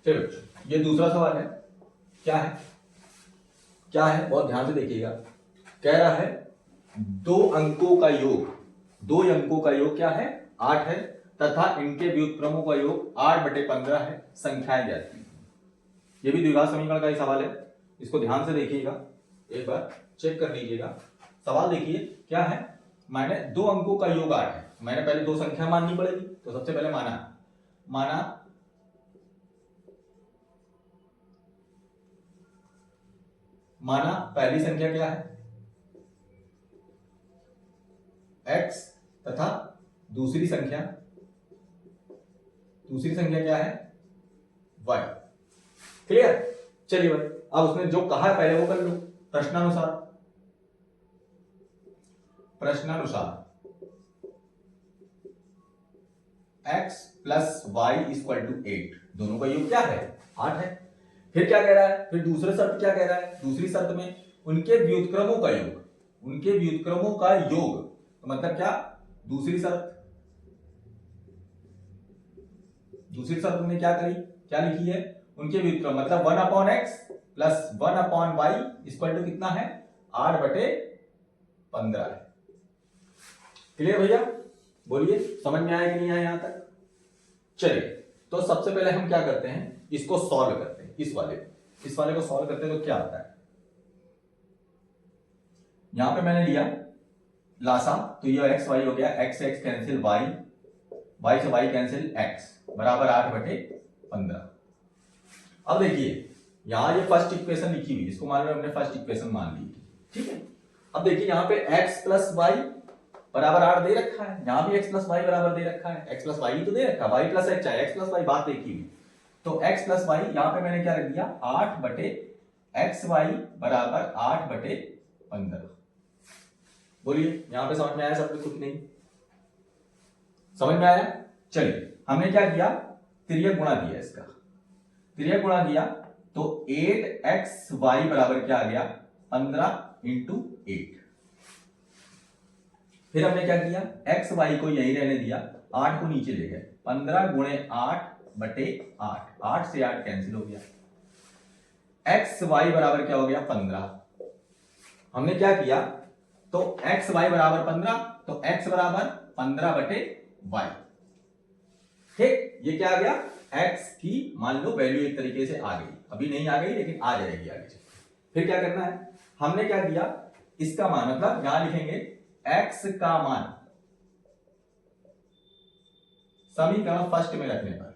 चलिए बच्चों, ये दूसरा सवाल है। क्या है क्या है बहुत ध्यान से देखिएगा। कह रहा है दो अंकों का योग क्या है 8 है तथा इनके व्युत्क्रमों का योग 8/15 है, संख्याएं जाती हैं। ये भी द्विघात समीकरण का ही सवाल है, इसको ध्यान से देखिएगा, एक बार चेक कर लीजिएगा। सवाल देखिए क्या है, मैंने दो अंकों का योग 8 है, मैंने पहले दो संख्या माननी पड़ेगी। तो सबसे पहले माना पहली संख्या क्या है x तथा दूसरी संख्या क्या है y। क्लियर। चलिए भाई, अब उसने जो कहा है पहले वो कर लो। प्रश्नानुसार x plus Y equal to 8, दोनों का योग क्या है 8 है। फिर क्या कह रहा है, फिर दूसरे शर्त क्या कह रहा है, दूसरी शर्त में उनके व्युत्क्रमों का योग, तो मतलब क्या, दूसरी शर्त में क्या करी, क्या लिखी है, उनके व्युत्क्रम मतलब 1/x plus 1/y equal to कितना है 8/15 है। क्लियर भैया, बोलिए समझ में आया कि नहीं आया यहां तक। चलिए, तो सबसे पहले हम क्या करते हैं, इसको सॉल्व करते हैं। इस वाले को सॉल्व करते हैं तो क्या आता है, यहां पे मैंने लिया लासा, तो ये x y हो गया, x से x कैंसिल y, y से y कैंसिल x बराबर 8/15। अब देखिए यहां ये फर्स्ट इक्वेशन लिखी हुई, इसको मान लो हमने फर्स्ट इक्वेशन मान ली, ठीक है। अब देखिए यहां पे x प्लस वाई बराबर 8 दे रखा है, यहां भी x प्लस वाई बराबर दे रखा है, x प्लस वाई तो दे रखा है, y प्लस x है, x प्लस वाई बात देखी हुई। तो x प्लस वाई यहां पे मैंने क्या रख दिया 8/xy बराबर 8/15। बोलिए यहां पे समझ में आया सब कुछ नहीं, समझ में आया। चलिए हमने क्या किया, तिर्यक गुणा दिया, इसका तिर्यक गुणा दिया तो 8xy बराबर क्या आ गया 15 × 8। फिर हमने क्या किया, एक्स वाई को यही रहने दिया, 8 को नीचे ले गए, 15 × 8/8, 8 से 8 कैंसिल हो गया, एक्स वाई बराबर क्या हो गया 15। हमने क्या किया, तो एक्स वाई बराबर 15, तो एक्स बराबर 15/y। ठीक, ये क्या आ गया, एक्स की मान लो वैल्यू एक तरीके से आ गई, अभी नहीं आ गई लेकिन आ जाएगी आगे से। फिर क्या करना है, हमने क्या किया, इसका मान मतलब यहां लिखेंगे x का मान समीकरण फर्स्ट में रखने पर,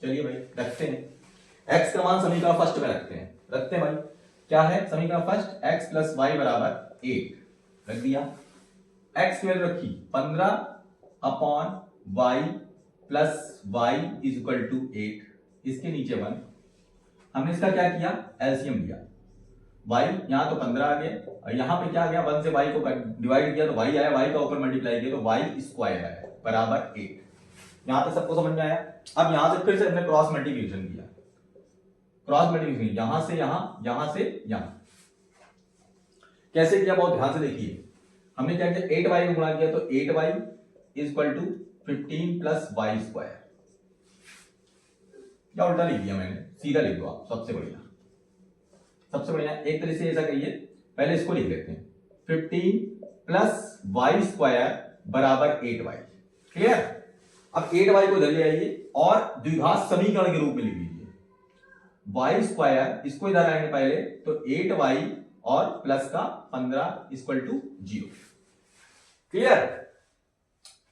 चलिए भाई रखते हैं, x का मान समीकरण फर्स्ट में रखते हैं भाई। क्या है समीकरण फर्स्ट, x प्लस वाई बराबर 8 रख दिया, x की वैल्यू रखी 15/y plus y is equal to 8, इसके नीचे 1। हमने इसका क्या किया, एलसीएम लिया, y यहां तो 15 आ गया और यहां पे क्या आ गया, 1 से y को डिवाइड किया तो y आया, y का ऊपर मल्टीप्लाई किया तो y स्क्वायर आया बराबर 8। यहां तक सबको समझ में आया। अब यहां से फिर से हमने क्रॉस मल्टीप्लिकेशन किया, यहां से यहां कैसे किया, बहुत ध्यान से देखिए। हमने क्या किया, 8y को गुणा किया तो 8y is equal to 15 plus Y square, या उल्टा लिख दिया मैंने, सीधा लिख दो आप, सबसे बढ़िया एक तरह से ऐसा करिए, पहले इसको लिख लेते हैं 15 प्लस वाई स्क्वायर बराबर 8y। क्लियर। अब 8y को इधर ले आइए और द्विघात समीकरण के रूप में लिख लीजिए, y स्क्वायर, इसको इधर आएंगे पहले तो 8y और प्लस का 15 इक्वल टू 0। क्लियर।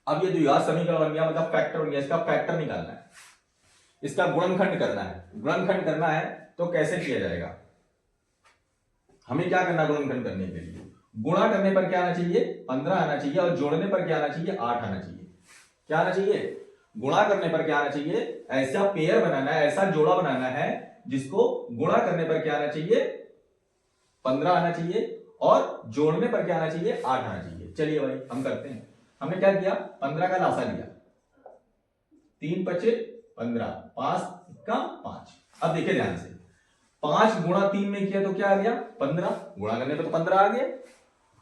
अब ये द्विघात समीकरण बन गया, मतलब फैक्टर बन गया, इसका फैक्टर निकालना है, इसका गुणनखंड करना है। तो कैसे किया जाएगा, हमें क्या करना, गुणनखंड करने के लिए गुणा करने पर क्या आना चाहिए 15 आना चाहिए, और जोड़ने पर क्या आना चाहिए 8 आना चाहिए। क्या आना चाहिए, गुणा करने पर क्या आना चाहिए, ऐसा पेयर बनाना है, ऐसा जोड़ा बनाना है जिसको गुणा करने पर क्या आना चाहिए 15 आना चाहिए, और जोड़ने पर क्या आना चाहिए 8 आना चाहिए। चलिए भाई हम करते हैं। हमने क्या किया, 15 का लासा लिया, 3 × 15, 5 का 5। अब देखिए ध्यान से, 5 × 3 में किया तो क्या आ गया 15, गुणा करने पे तो 15 आ गया,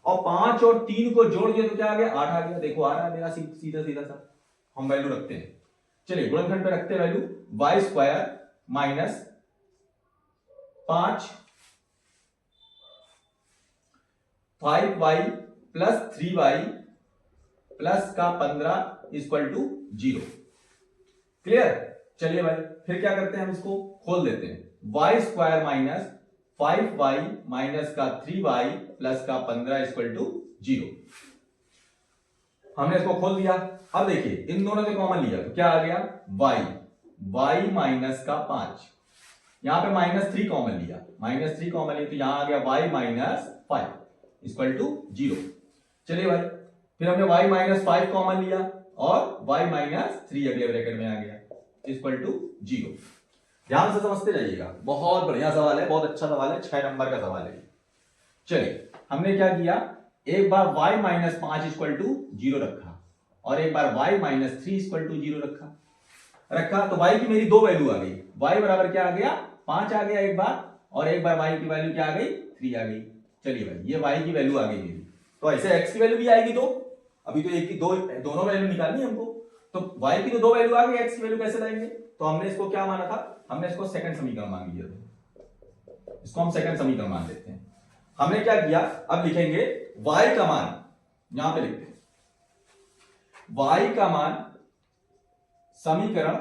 और 5 और 3 को जोड़ दिया तो क्या आ गया 8 आ गया। देखो आ रहा है मेरा सीधा सा। हम वैल्यू रखते हैं। चलिए गुणनखंड पे रखते हैं value, Y square minus 5 5y plus 3y plus का 15 इक्वल टू 0। क्लियर। चलिए भाई फिर क्या करते हैं, हम इसको खोल देते हैं, Y square minus 5y minus का 3y प्लस का 15 इक्वल टू 0। हमने इसको खोल दिया। अब देखिए इन दोनों से कॉमन लिया तो क्या आ गया, y माइनस का 5, यहां पे -3 कॉमन लिया, -3 कॉमन लिया तो यहां आ गया y माइनस 5 इक्वल टू 0। चलिए भाई फिर हमने y माइनस 5 कॉमन लिया और y माइनस 3 अगले ब्रैकेट में आ गया इक्वल टू 0। ध्यान से समझते जाइएगा, बहुत बढ़िया सवाल है, बहुत अच्छा सवाल है, 6 नंबर का सवाल है। चलिए हमने क्या किया, एक बार y माइनस 5 इक्वल टू 0 रखा और एक बार y माइनस 3 इक्वल टू 0 रखा तो y की मेरी दो वैल्यू आ गई, y बराबर क्या आ गया, 5 आ गया एक बार, और एक बार y की वैल्यू क्या आ गई, 3 आ गई। चलिए भाई ये y की वैल्यू आ गई मेरी, तो ऐसे x की वैल्यू भी आएगी, तो अभी तो एक की दोनों वैल्यू निकालनी है हमको, तो y की तो दो वैल्यू आ गई, x की वैल्यू कैसे लाएंगे, तो हमने इसको क्या माना था, हमने इसको सेकंड समीकरण मान लिया था, इसको हम सेकंड समीकरण मान लेते हैं। हमने क्या किया, अब लिखेंगे y का मान, यहां पे लिखते हैं y का मान समीकरण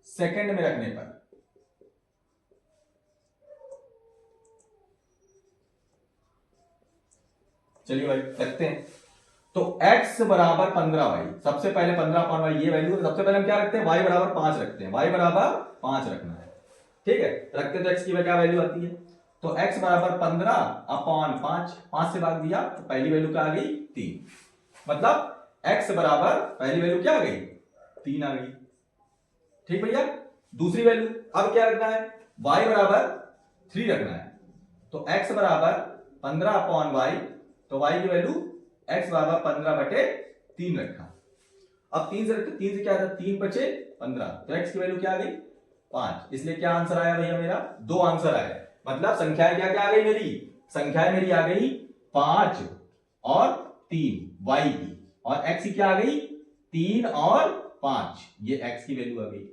सेकंड में रखने पर चलिए भाई रखते हैं, तो x बराबर 15y, सबसे पहले 15/y ये वैल्यू है, सबसे पहले हम क्या रखते हैं, y बराबर 5 रखते हैं, y बराबर 5 रखना है, ठीक है, रखते तो x की क्या वैल्यू आती है, तो x बराबर 15/5, 5 से भाग दिया तो पहली वैल्यू क्या आ गई, 3, मतलब x बराबर पहली वैल्यू क्या आ गई, 3 आ गई। ठीक भैया, दूसरी वैल्यू अब क्या रखना है, y बराबर 3 रखना है, तो x बराबर 15/y, तो y की वैल्यू x बराबर 15/3 रखा। अब 3 से रखते, 3 से क्या था, 3 बचे 15, तो x की वैल्यू क्या आ गई, 5, इसलिए क्या आंसर आया भैया मेरा, 2 आंसर आया, मतलब संख्याएं क्या क्या आ गई मेरी, संख्याएं मेरी आ गई 5 और 3 y की, और x की क्या आ गई, 3 और 5, ये x की वैल्यू आ गई,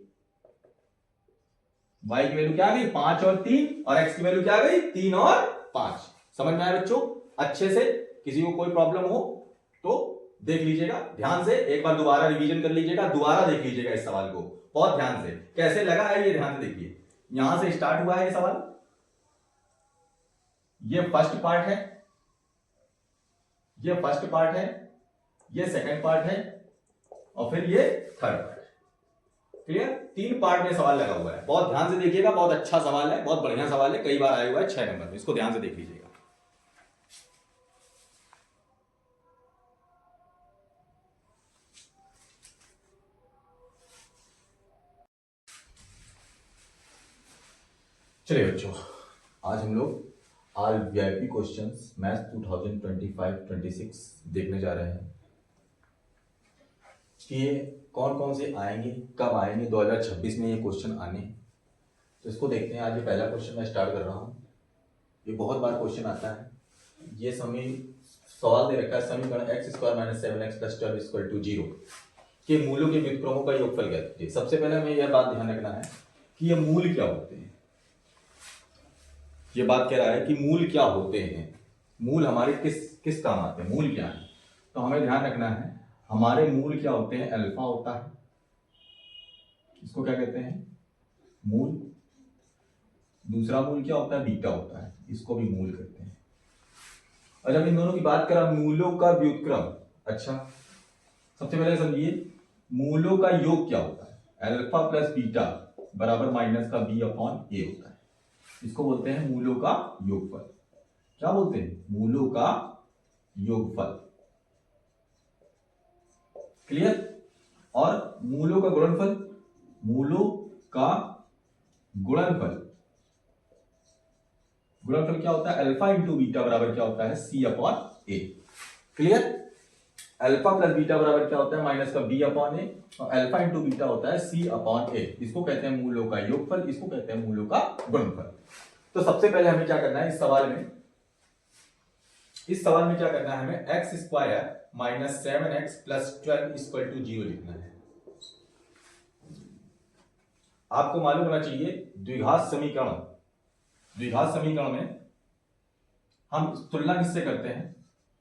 y की वैल्यू क्या आ गई, 5 और 3, और x की वैल्यू क्या आ गई, 3 और 5। समझ में आया बच्चों, अच्छे से, किसी को कोई प्रॉब्लम हो तो देख लीजिएगा ध्यान से, एक बार दोबारा रिवीजन कर लीजिएगा, दोबारा देख लीजिएगा इस सवाल को बहुत ध्यान से, कैसे लगा है ये ध्यान से देखिए। यहां से स्टार्ट हुआ है ये सवाल, ये फर्स्ट पार्ट है, ये फर्स्ट पार्ट है, ये सेकंड पार्ट है, और फिर ये थर्ड पार्ट। क्लियर, 3 पार्ट में सवाल लगा हुआ है, बहुत ध्यान से देखिएगा, बहुत अच्छा सवाल है, बहुत बढ़िया सवाल है, कई बार आया हुआ है 6 नंबर में, इसको ध्यान से देख लीजिएगा। चलिए बच्चों, आज हम लोग ऑल वीआईपी क्वेश्चंस मैथ्स 2025-26 देखने जा रहे हैं कि ये कौन कौन से आएंगे, कब आएंगे, 2026 में ये क्वेश्चन आने, तो इसको देखते हैं। आज ये पहला क्वेश्चन मैं स्टार्ट कर रहा हूँ, ये बहुत बार क्वेश्चन आता है, ये सवाल दे रखा है, समीकरण x² - 7x + 12 = 0 के मूलों के व्युत्क्रमों का योगफल ज्ञात कीजिए। सबसे पहले हमें यह बात ध्यान रखना है कि ये मूल क्या होते हैं, ये बात कह रहा है कि मूल क्या होते हैं, मूल हमारे किस काम आते हैं, मूल क्या है, तो हमें ध्यान रखना है हमारे मूल क्या होते हैं, अल्फा होता है, इसको क्या कहते हैं, मूल। दूसरा मूल क्या होता है, बीटा होता है, इसको भी मूल कहते हैं। और जब इन दोनों की बात करें मूलों का व्युत्क्रम, अच्छा सबसे पहले समझिए मूलों का योग क्या होता है, अल्फा प्लस बीटा बराबर माइनस का b/a होता है, इसको बोलते हैं मूलों का योगफल। क्या बोलते हैं, मूलों का योगफल। क्लियर, और मूलों का गुणनफल, मूलों का गुणनफल, गुणनफल क्या होता है, अल्फा इंटू बीटा बराबर क्या होता है, c/a। Clear, alpha plus beta बराबर क्या होता है, माइनस का b/a, और अल्फा इंटू बीटा होता है c/a। इसको कहते हैं मूलों का योगफल, इसको कहते हैं मूलों का गुणनफल। तो सबसे पहले हमें क्या करना है, इस सवाल में इस सवाल में क्या करना है हमें, X square minus 7x plus 12 equal to 0 लिखना है। आपको मालूम होना चाहिए द्विघात समीकरण में हम तुलना किससे करते हैं,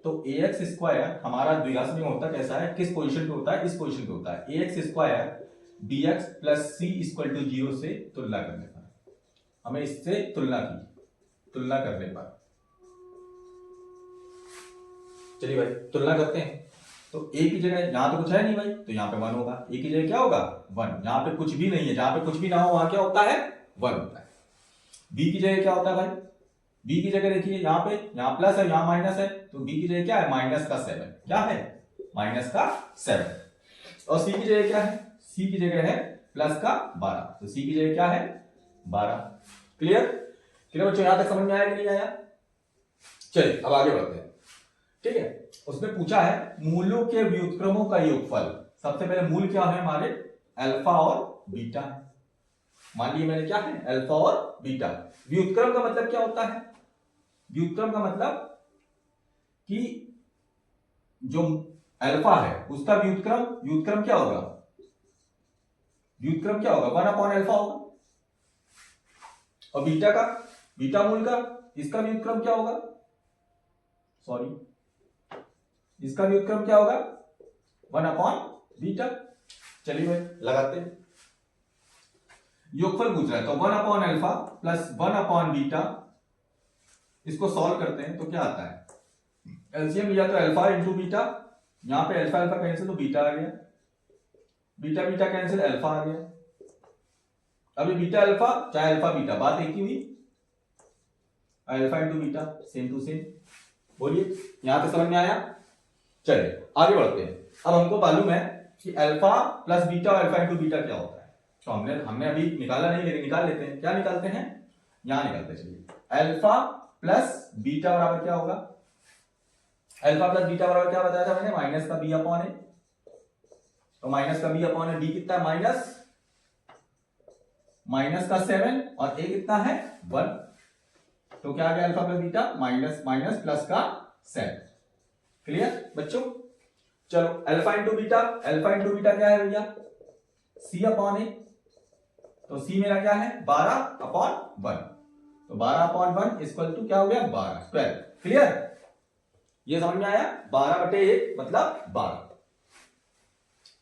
तो ax स्क्वायर हमारा द्विघात समीकरण होता कैसा है, किस पोजीशन पे होता है, इस पोजीशन पे होता है, ax square bx plus c equal to 0 से तुलना करने पर, हमें इससे तुलना करने पर, चलिए भाई तुलना करते हैं। तो a की जगह यहां तो कुछ है नहीं भाई, तो यहां पे 1 होगा, a की जगह क्या होगा 1, यहां पे कुछ भी नहीं है, जहां पे कुछ भी ना हो वहां क्या होता है 1 होता है। b की जगह क्या होता है भाई, b की जगह देखिए यहाँ प्लस है यहाँ माइनस है, तो b की जगह क्या है माइनस का 7, क्या है माइनस का 7। और c की जगह क्या है, c की जगह है प्लस का 12, तो c की जगह क्या है 12। क्लियर बच्चों, यहां तक समझ में आया कि नहीं आया? चलिए अब आगे बढ़ते हैं। ठीक है, उसने पूछा है मूलों के व्युत्क्रमों का योगफल। सबसे पहले मूल क्या है हमारे, अल्फा और बीटा है। मान लीजिए मैंने क्या है अल्फा और बीटा। व्युत्क्रम का मतलब क्या होता है, व्युत्क्रम का मतलब कि जो अल्फा है उसका व्युत्क्रम क्या होगा, व्युत्क्रम क्या होगा 1 अपॉन अल्फा होगा। और बीटा मूल का इसका व्युत्क्रम क्या होगा, इसका व्युत्क्रम क्या होगा 1 अपॉन बीटा। चलिए भाई लगाते हैं, योगफल पूछ रहा है तो 1 upon alpha plus 1 upon beta, इसको सॉल्व करते हैं तो क्या आता है, एलसीएम लिया तो अल्फा इंटू बीटा, यहां पे अल्फा कैंसिल तो बीटा आ गया, बीटा कैंसिल अल्फा आ गया। अभी बीटा अल्फा चाहे अल्फा बीटा बात एक ही हुई, alpha into beta same to same. बोलिए यहां तक समझ में आया? चलिए आगे बढ़ते हैं। अब हमको मालूम है कि अल्फा प्लस बीटा और अल्फा इंटू बीटा क्या होता है, तो हमने अभी निकाला नहीं, लेकिन निकाल लेते हैं। क्या निकालते हैं, यहां निकालते हैं। चलिए अल्फा प्लस बीटा बराबर क्या होगा, अल्फा प्लस बीटा बराबर क्या बताया था मैंने, माइनस का बी अपॉन ए। तो माइनस का बी अपॉन ए, बी कितना है माइनस का 7 और ए कितना है 1, तो क्या आ गया alpha plus beta minus plus का 7। क्लियर बच्चों? चलो अल्फा इंटू बीटा क्या है भैया, सी अपॉन ए, तो सी मेरा क्या है 12 अपॉन 1, तो 12 अपॉन 1 इक्वल टू क्या हो गया 12। क्लियर? ये समझ में आया, 12/1 मतलब 12।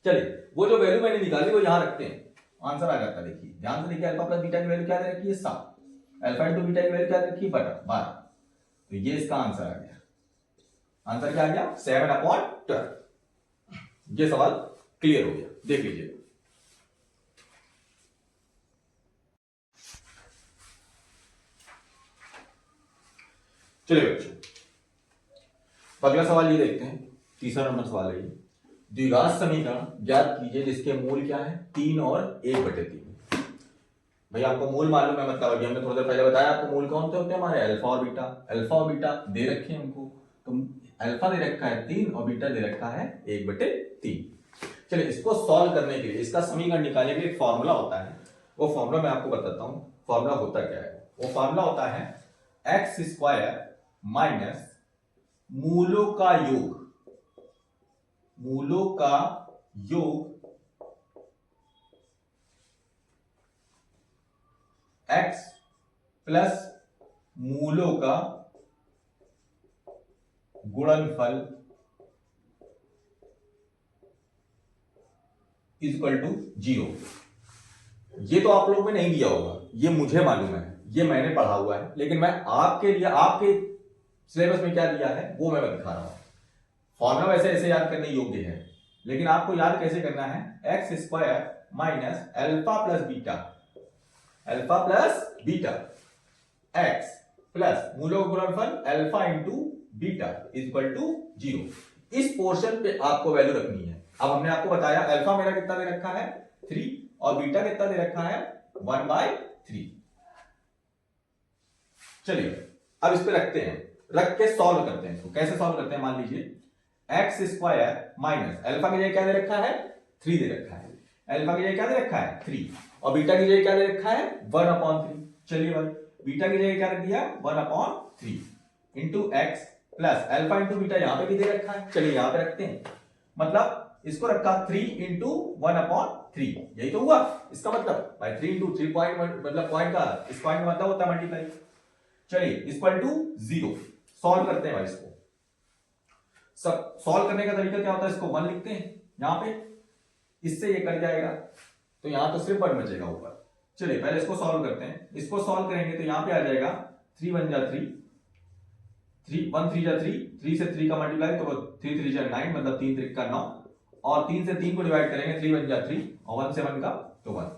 चलिए वो जो वैल्यू मैंने निकाली वो यहां रखते हैं, आंसर आ जाता है। देखिए ध्यान से देखिए, अल्फा प्लस बीटा की वैल्यू क्या दे रखी है 7, अल्फा इंटू बीटा की वैल्यू क्या दे रखी है 12, तो ये इसका आंसर आ गया। आंसर क्या आ गया 7/12। ये सवाल क्लियर हो गया, देख लीजिए। चलिए बच्चों अगला सवाल ये देखते हैं, तीसरा नंबर सवाल है ये। द्विघात समीकरण ज्ञात कीजिए जिसके मूल क्या है 3 और 1/3। भाई आपको मूल मालूम है, मतलब अभी हमने थोड़ी देर पहले बताया आपको मूल कौन से होते हैं हमारे, अल्फा और बीटा दे रखे हैं हमको, तो अल्फा दे रखा है 3 और बीटा दे रखा है 1/3। चलिए इसको सॉल्व करने के लिए, इसका समीकरण निकालने के लिए एक फॉर्मूला होता है, वो फॉर्मूला मैं आपको बताता हूं। फॉर्मूला होता क्या है, वो फॉर्मूला होता है एक्स स्क्वायर माइनस मूलों का योग x प्लस मूलों का गुणनफल इक्वल टू 0। ये तो आप लोगों में नहीं दिया होगा, ये मुझे मालूम है, ये मैंने पढ़ा हुआ है, लेकिन मैं आपके लिए आपके सिलेबस में क्या दिया है वो मैं दिखा रहा हूं। फॉर्मूला वैसे ऐसे याद करने योग्य है, लेकिन आपको याद कैसे करना है, x square minus alpha plus beta x plus मूलों का गुणनफल alpha into beta equal to 0। इस पोर्शन पे आपको वैल्यू रखनी है। अब हमने आपको बताया अल्फा मेरा कितना दे रखा है 3 और बीटा कितना दे रखा है 1/3। चलिए अब इस पे रखते हैं, रख के सॉल्व करते हैं। इसको कैसे सॉल्व करते हैं, मान लीजिए एक्स स्क्वायर माइनस अल्फा की जगह क्या दे रखा है 3 दे रखा है, अल्फा की जगह क्या दे रखा है 3 और बीटा की जगह क्या दे रखा है 1/3। चलिए भाई बीटा की जगह क्या रख दिया 1/3 into x plus alpha into beta यहां पे भी दे रखा है, चलिए यहां पे रखते हैं, मतलब इसको रखा 3 इंटू 1/3, यही तो हुआ इसका मतलब भाई 3 इंटू 3 पॉइंट मतलब पॉइंट का इस पॉइंट का मतलब होता है मल्टीप्लाई। चलिए इक्वल टू 0 सॉल्व करते हैं भाई इसको। सब सॉल्व करने का तरीका क्या होता है, इसको 1 लिखते हैं यहां पे, इससे ये कट जाएगा तो यहां तो सिर्फ 1 बचेगा ऊपर। चलिए पहले इसको सॉल्व करते हैं, इसको सॉल्व करेंगे तो यहां पे आ जाएगा 3 1 जा 3, 3 1 3 जा 3, 3 से 3 का मल्टीप्लाई तो 3 3 जा 9, मतलब 3 3 का 9, और 3 से 3 को डिवाइड करेंगे 3 1 जा 3 और 1 से 1 का तो 1,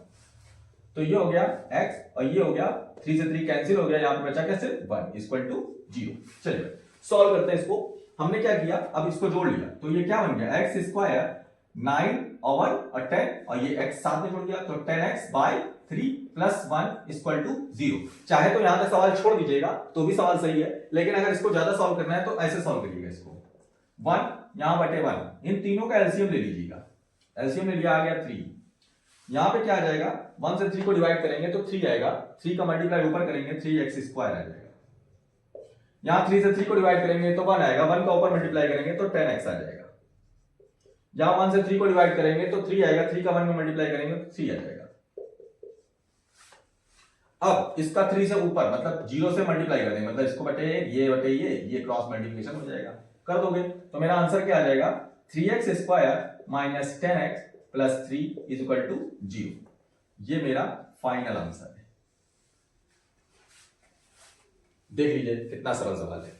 तो ये हो गया x और ये हो गया 3 से 3 कैंसिल हो गया, यहां पे बचा क्या सिर्फ 1 इक्वल टू 0। चलिए सॉल्व करते हैं इसको। हमने क्या किया, अब इसको जोड़ लिया तो ये क्या बन गया x स्क्वायर 9 और 1 और 10 और ये x साथ में जुड़ गया तो 10x bye 3 plus 1 equal to 0। चाहे तो यहां तक सवाल छोड़ दीजिएगा तो भी सवाल सही है, लेकिन अगर इसको ज्यादा सॉल्व करना है तो ऐसे सॉल्व करिएगा इसको, 1 यहां बटे 1, इन तीनों का एलसीएम ले लीजिएगा, एलसीएम ले लिया आ गया 3, यहां पे क्या आ जाएगा 1 से 3 को डिवाइड करेंगे तो 3 आएगा, 3 का मल्टीप्लाई ऊपर करेंगे 3x स्क्वायर आ जाएगा, यहां 3 से 3 को डिवाइड करेंगे तो 1 आएगा, 1 का ऊपर मल्टीप्लाई करेंगे तो 10x आ जाएगा, यहां 1 से 3 को डिवाइड करेंगे तो 3 आएगा, 3 का 1 में मल्टीप्लाई करेंगे तो 3 आ जाएगा। अब इसका 3 से ऊपर मतलब 0 से मल्टीप्लाई कर देंगे, मतलब इसको बटे ये क्रॉस मल्टीप्लिकेशन हो जाएगा, कर दोगे तो मेरा आंसर क्या आ जाएगा 3x square minus 10x plus 3 is equal to 0। ये मेरा फाइनल आंसर है। देख लीजिए कितना सरल सवाल है।